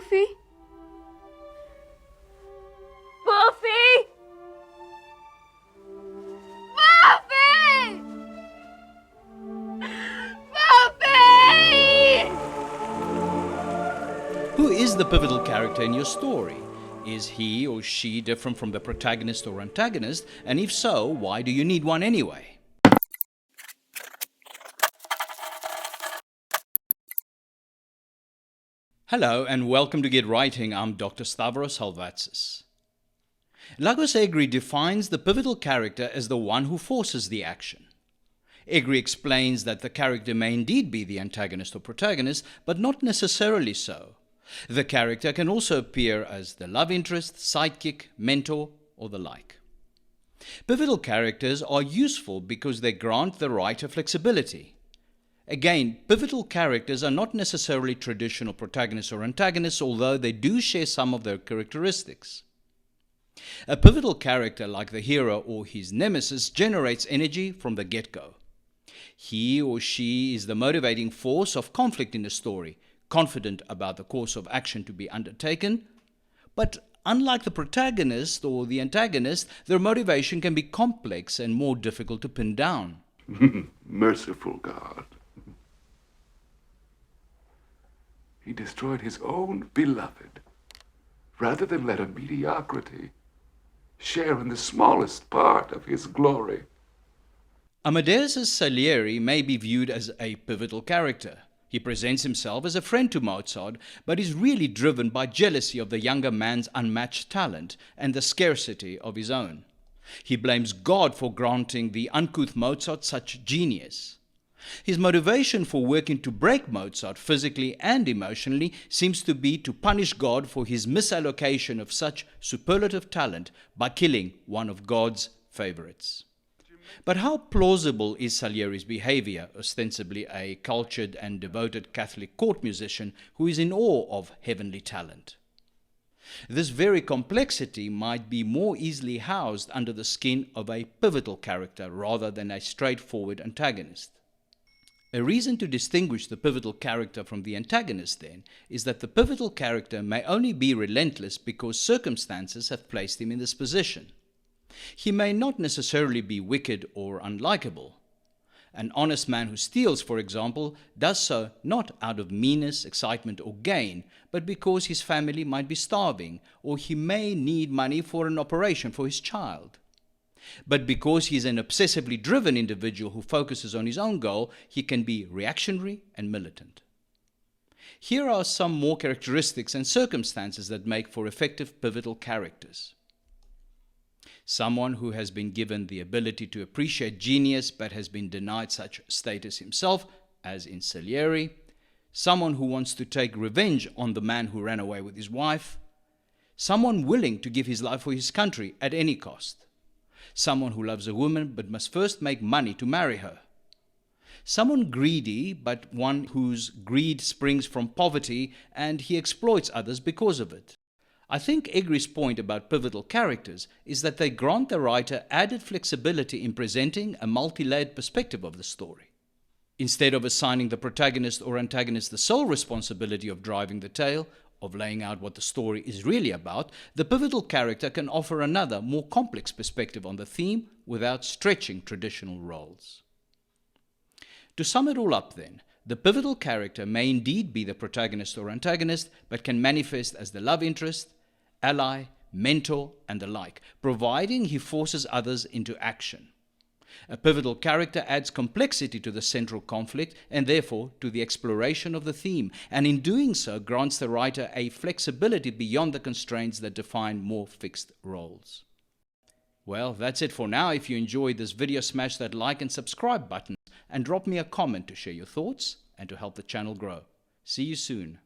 Buffy? Buffy! Buffy! Buffy! Who is the pivotal character in your story? Is he or she different from the protagonist or antagonist? And if so, why do you need one anyway? Hello and welcome to Get Writing. I'm Dr. Stavros Halvatsis. Lagos Egri defines the pivotal character as the one who forces the action. Egri explains that the character may indeed be the antagonist or protagonist, but not necessarily so. The character can also appear as the love interest, sidekick, mentor, or the like. Pivotal characters are useful because they grant the writer flexibility. Again, pivotal characters are not necessarily traditional protagonists or antagonists, although they do share some of their characteristics. A pivotal character like the hero or his nemesis generates energy from the get-go. He or she is the motivating force of conflict in the story, confident about the course of action to be undertaken, but unlike the protagonist or the antagonist, their motivation can be complex and more difficult to pin down. Merciful God. He destroyed his own beloved, rather than let a mediocrity share in the smallest part of his glory. Amadeus' Salieri may be viewed as a pivotal character. He presents himself as a friend to Mozart, but is really driven by jealousy of the younger man's unmatched talent and the scarcity of his own. He blames God for granting the uncouth Mozart such genius. His motivation for working to break Mozart physically and emotionally seems to be to punish God for his misallocation of such superlative talent by killing one of God's favorites. But how plausible is Salieri's behavior, ostensibly a cultured and devoted Catholic court musician who is in awe of heavenly talent? This very complexity might be more easily housed under the skin of a pivotal character rather than a straightforward antagonist. A reason to distinguish the pivotal character from the antagonist, then, is that the pivotal character may only be relentless because circumstances have placed him in this position. He may not necessarily be wicked or unlikable. An honest man who steals, for example, does so not out of meanness, excitement, or gain, but because his family might be starving, or he may need money for an operation for his child. But because he is an obsessively driven individual who focuses on his own goal, he can be reactionary and militant. Here are some more characteristics and circumstances that make for effective pivotal characters. Someone who has been given the ability to appreciate genius but has been denied such status himself, as in Insilieri. Someone who wants to take revenge on the man who ran away with his wife. Someone willing to give his life for his country at any cost. Someone who loves a woman but must first make money to marry her. Someone greedy, but one whose greed springs from poverty and he exploits others because of it. I think Egri's point about pivotal characters is that they grant the writer added flexibility in presenting a multi-layered perspective of the story. Instead of assigning the protagonist or antagonist the sole responsibility of driving the tale, of laying out what the story is really about, the pivotal character can offer another, more complex perspective on the theme without stretching traditional roles. To sum it all up then, the pivotal character may indeed be the protagonist or antagonist, but can manifest as the love interest, ally, mentor, and the like, providing he forces others into action. A pivotal character adds complexity to the central conflict and therefore to the exploration of the theme, and in doing so grants the writer a flexibility beyond the constraints that define more fixed roles. Well, that's it for now. If you enjoyed this video, smash that like and subscribe button and drop me a comment to share your thoughts and to help the channel grow. See you soon.